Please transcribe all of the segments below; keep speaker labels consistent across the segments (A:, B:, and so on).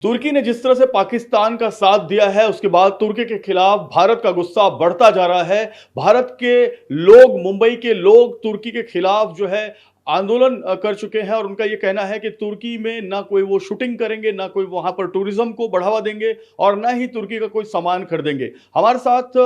A: तुर्की ने जिस तरह से पाकिस्तान का साथ दिया है, उसके बाद तुर्की के खिलाफ भारत का गुस्सा बढ़ता जा रहा है। भारत के लोग, मुंबई के लोग तुर्की के खिलाफ जो है आंदोलन कर चुके हैं और उनका ये कहना है कि तुर्की में ना कोई वो शूटिंग करेंगे, ना कोई वहां पर टूरिज्म को बढ़ावा देंगे और ना ही तुर्की का कोई सामान खरीदेंगे। हमारे साथ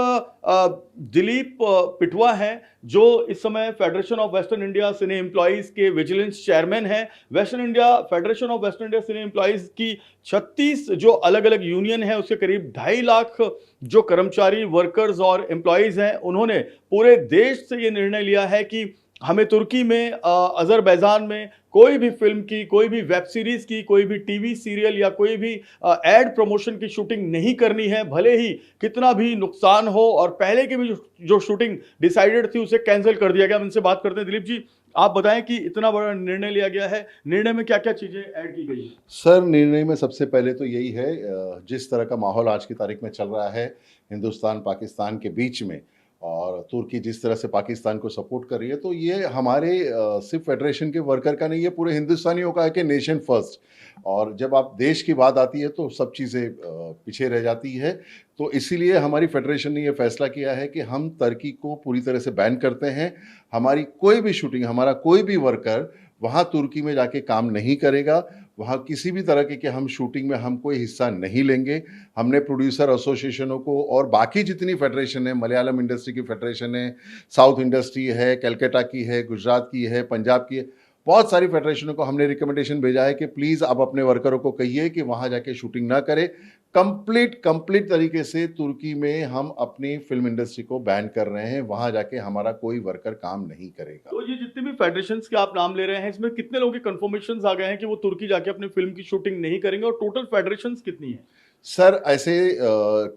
A: दिलीप पिटवा हैं, जो इस समय federation of western India cine employees के विजिलेंस चेयरमैन हैं। Western India federation of western India cine employees की 36 जो अलग अलग यूनियन है, उसके करीब 2.5 लाख जो कर्मचारी, वर्कर्स और एम्प्लॉइज हैं, उन्होंने पूरे देश से ये निर्णय लिया है कि हमें तुर्की में, अजरबैजान में कोई भी फिल्म की, कोई भी वेब सीरीज की, कोई भी टीवी सीरियल या कोई भी एड प्रमोशन की शूटिंग नहीं करनी है, भले ही कितना भी नुकसान हो। और पहले की भी जो शूटिंग डिसाइडेड थी उसे कैंसिल कर दिया गया। हम इनसे बात करते हैं। दिलीप जी, आप बताएं कि इतना बड़ा निर्णय लिया गया है, निर्णय में क्या क्या चीजें ऐड की गई है?
B: सर, निर्णय में सबसे पहले तो यही है, जिस तरह का माहौल आज की तारीख में चल रहा है हिंदुस्तान पाकिस्तान के बीच में, और तुर्की जिस तरह से पाकिस्तान को सपोर्ट कर रही है, तो ये हमारे सिर्फ फेडरेशन के वर्कर का नहीं है, पूरे हिंदुस्तानियों का है कि नेशन फर्स्ट। और जब आप देश की बात आती है तो सब चीज़ें पीछे रह जाती है। तो इसीलिए हमारी फेडरेशन ने ये फैसला किया है कि हम तुर्की को पूरी तरह से बैन करते हैं। हमारी कोई भी शूटिंग, हमारा कोई भी वर्कर वहाँ तुर्की में जाके काम नहीं करेगा। वहाँ किसी भी तरह के हम शूटिंग में हम कोई हिस्सा नहीं लेंगे। हमने प्रोड्यूसर एसोसिएशनों को और बाकी जितनी फेडरेशन है, मलयालम इंडस्ट्री की फेडरेशन है, साउथ इंडस्ट्री है, कलकत्ता की है, गुजरात की है, पंजाब की है, बहुत सारी फेडरेशनों को हमने रिकमेंडेशन भेजा है कि प्लीज़ आप अपने वर्करों को कहिए कि वहाँ जाके शूटिंग ना करें। कंप्लीट तरीके से तुर्की में हम अपनी फिल्म इंडस्ट्री को बैन कर रहे हैं। वहाँ जाके हमारा कोई वर्कर काम नहीं करेगा।
A: तो ये जितने भी फेडरेशंस के आप नाम ले रहे हैं, इसमें कितने लोगों के कंफर्मेशन आ गए हैं कि वो तुर्की जाके अपनी फिल्म की शूटिंग नहीं करेंगे, और टोटल फेडरेशंस कितनी है?
B: सर, ऐसे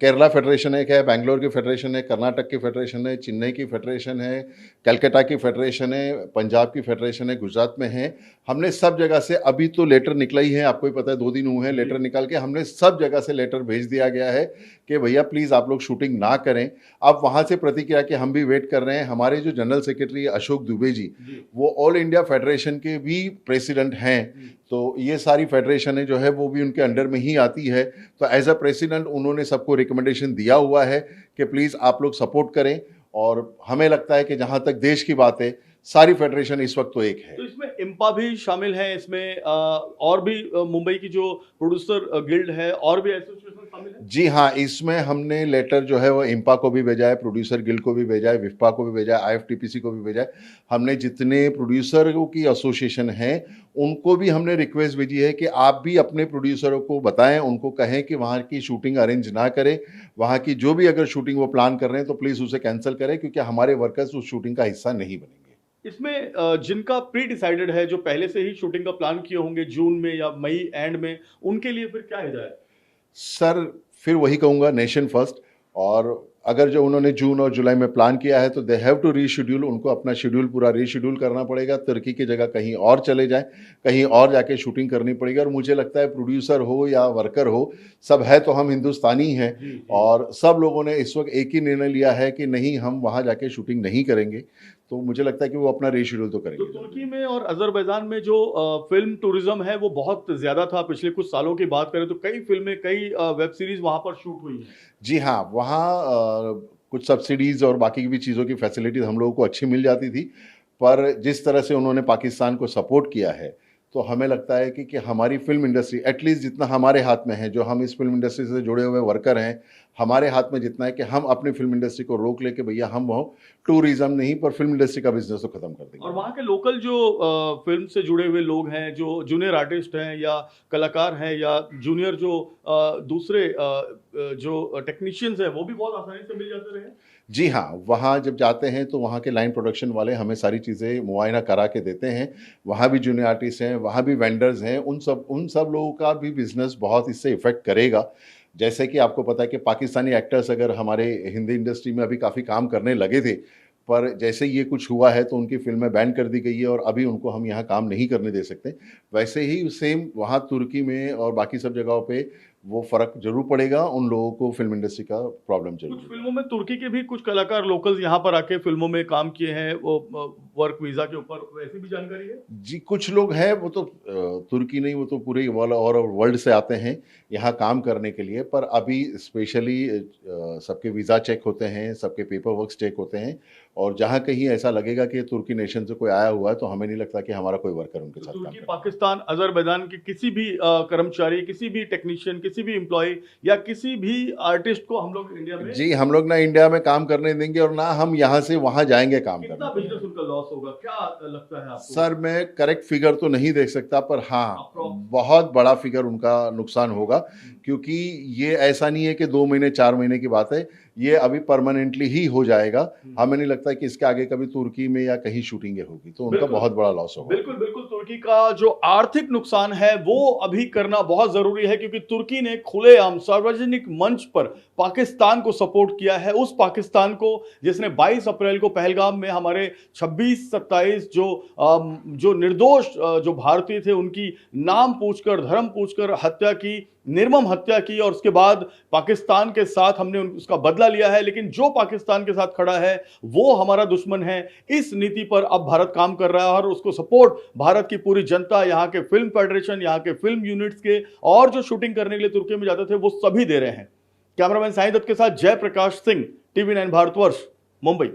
B: केरला फेडरेशन एक है, बैंगलोर की फेडरेशन है, कर्नाटक की फेडरेशन है, चेन्नई की फेडरेशन है, कलकत्ता की फेडरेशन है, पंजाब की फेडरेशन है, गुजरात में है। हमने सब जगह से, अभी तो लेटर निकला ही है, आपको ही पता है 2 दिन हुए हैं लेटर निकाल के, हमने सब जगह से लेटर भेज दिया गया है कि भैया प्लीज़ आप लोग शूटिंग ना करें। अब वहाँ से प्रतिक्रिया के हम भी वेट कर रहे हैं। हमारे जो जनरल सेक्रेटरी अशोक दुबे जी, वो ऑल इंडिया फेडरेशन के भी प्रेसिडेंट हैं, तो ये सारी फेडरेशन जो है वो भी उनके अंडर में ही आती है। तो एज अ प्रेसिडेंट उन्होंने सबको रिकमेंडेशन दिया हुआ है कि प्लीज़ आप लोग सपोर्ट करें। और हमें लगता है कि जहाँ तक देश की बात है, सारी फेडरेशन इस वक्त तो एक है।
A: तो इसमें इम्पा भी शामिल है, इसमें और भी मुंबई की जो प्रोड्यूसर गिल्ड है, और भी एसोसिएशन शामिल है?
B: जी हाँ, इसमें हमने लेटर जो है वो इम्पा को भी भेजा है, प्रोड्यूसर गिल्ड को भी भेजा है, विफ्पा को भी भेजा है, आईएफटीपीसी को भी भेजा है। हमने जितने प्रोड्यूसरों की एसोसिएशन हैं उनको भी हमने रिक्वेस्ट भेजी है कि आप भी अपने प्रोड्यूसरों को बताएं, उनको कहें कि वहाँ की शूटिंग अरेंज ना करें। वहाँ की जो भी अगर शूटिंग वो प्लान कर रहे हैं तो प्लीज़ उसे कैंसिल करें, क्योंकि हमारे वर्कर्स उस शूटिंग का हिस्सा नहीं बनेंगे।
A: इसमें जिनका प्री डिसाइडेड है, जो पहले से ही शूटिंग का प्लान किए होंगे जून में या मई एंड में, उनके लिए फिर क्या हिदायत?
B: सर, फिर वही कहूँगा, नेशन फर्स्ट। और अगर जो उन्होंने जून और जुलाई में प्लान किया है तो दे हैव टू रीशेड्यूल, उनको अपना शेड्यूल पूरा रीशेड्यूल करना पड़ेगा। तुर्की की जगह कहीं और चले जाएं, कहीं और जाके शूटिंग करनी पड़ेगी। और मुझे लगता है प्रोड्यूसर हो या वर्कर हो, सब है तो हम हिंदुस्तानी हैं। और सब लोगों ने इस वक्त एक ही निर्णय लिया है कि नहीं, हम वहाँ जाके शूटिंग नहीं करेंगे। तो मुझे लगता है कि वो अपना रीशेड्यूल तो
A: तो
B: करेंगे।
A: तुर्की में और अजरबैजान में जो फिल्म टूरिज्म है वो बहुत ज्यादा था। पिछले कुछ सालों की बात करें तो कई फिल्में, कई वेब सीरीज वहां पर शूट हुई हैं।
B: जी हाँ, वहाँ कुछ सब्सिडीज़ और बाकी की भी चीज़ों की फैसिलिटीज़ हम लोगों को अच्छी मिल जाती थी। पर जिस तरह से उन्होंने पाकिस्तान को सपोर्ट किया है, तो हमें लगता है कि हमारी फ़िल्म इंडस्ट्री, एटलीस्ट जितना हमारे हाथ में है, जो हम इस फ़िल्म इंडस्ट्री से जुड़े हुए वर्कर हैं, हमारे हाथ में जितना है कि हम अपनी फ़िल्म इंडस्ट्री को रोक लेके भैया हम वो टूरिज़्म नहीं पर फ़िल्म इंडस्ट्री का बिज़नेस तो ख़त्म कर
A: और
B: देंगे।
A: वहाँ के लोकल जो फिल्म से जुड़े हुए लोग हैं, जो जूनियर आर्टिस्ट हैं या कलाकार हैं या जूनियर जो दूसरे जो टेक्नीशियंस हैं, वो भी बहुत आसानी से मिल जाते रहे।
B: जी हाँ, वहाँ जब जाते हैं तो वहाँ के लाइन प्रोडक्शन वाले हमें सारी चीज़ें मुआयना करा के देते हैं। वहाँ भी जूनियर आर्टिस्ट हैं, वहाँ भी वेंडर्स हैं, उन सब लोगों का भी बिज़नेस बहुत इससे इफ़ेक्ट करेगा। जैसे कि आपको पता है कि पाकिस्तानी एक्टर्स अगर हमारे हिंदी इंडस्ट्री में अभी काफ़ी काम करने लगे थे, पर जैसे ये कुछ हुआ है तो उनकी फ़िल्में बैन कर दी गई है और अभी उनको हम यहाँ काम नहीं करने दे सकते। वैसे ही सेम वहाँ तुर्की में और बाकी सब जगहों पे वो फ़र्क ज़रूर पड़ेगा, उन लोगों को फ़िल्म इंडस्ट्री का प्रॉब्लम ज़रूर
A: कुछ
B: होगा।
A: फिल्मों में तुर्की के भी कुछ कलाकार लोकल्स यहाँ पर आके फिल्मों में काम किए हैं, वो वर्क वीजा के ऊपर, वैसी भी जानकारी है?
B: जी, कुछ लोग हैं वो तो तुर्की नहीं, वो तो पूरे वर्ल्ड से आते हैं यहाँ काम करने के लिए, पर अभी स्पेशली सबके वीज़ा चेक होते हैं, सबके पेपर वर्क्स चेक होते हैं, और जहाँ कहीं ऐसा लगेगा कि तुर्की नेशन से कोई आया हुआ है, तो हमें नहीं लगता कि हमारा कोई वर्कर उनके
A: तो
B: साथ काम
A: तुर्की,
B: करेगा।
A: पाकिस्तान, अज़रबैजान के किसी भी कर्मचारी, किसी भी टेक्नीशियन, किसी भी एम्प्लॉयी या किसी भी आर्टिस्ट को हम लोग इंडिया में
B: जी, हम लोग ना इंडिया में काम करने देंगे और ना हम यहाँ से वहाँ जाएँगे काम
A: कितना
B: करने के
A: बिज़नेस
B: लिए।
A: उनका लॉस होगा? क्या लगता है आपको?
B: सर, मैं करेक्ट फिगर तो नहीं देख सकता, पर हाँ,
A: अप्रॉक्स।
B: बहुत बड़ा फिगर उनका नुकसान होगा, क्योंकि ये ऐसा नहीं है कि 2 महीने, 4 महीने की बात है, ये अभी परमानेंटली ही हो जाएगा। हमें नहीं लगता कि इसके आगे कभी तुर्की में या कहीं शूटिंगें होगी, तो उनका
A: बिल्कुल।
B: बहुत बड़ा लॉस होगा।
A: बिल्कुल, बिल्कुल, तुर्की का जो आर्थिक नुकसान है, वो अभी करना बहुत ज़रूरी है, क्योंकि तुर्की ने खुलेआम सार्वजनिक मंच पर पाकिस्तान को सपोर्ट किया है। उस पाकिस्तान को जिसने 22 अप्रैल को पहलगाम में हमारे 26-27 जो निर्दोष जो भारतीय थे, उनकी नाम पूछकर, धर्म पूछकर हत्या की, निर्मम हत्या की, और उसके बाद पाकिस्तान के साथ हमने उसका बदला लिया है। लेकिन जो पाकिस्तान के साथ खड़ा है, वो हमारा दुश्मन है। इस नीति पर अब भारत काम कर रहा है और उसको सपोर्ट भारत की पूरी जनता, यहाँ के फिल्म फेडरेशन, यहाँ के फिल्म यूनिट्स के, और जो शूटिंग करने के लिए तुर्की में जाते थे, वो सभी दे रहे हैं। कैमरामैन साईं दत्त के साथ जयप्रकाश सिंह, टीवी 9 भारतवर्ष, मुंबई।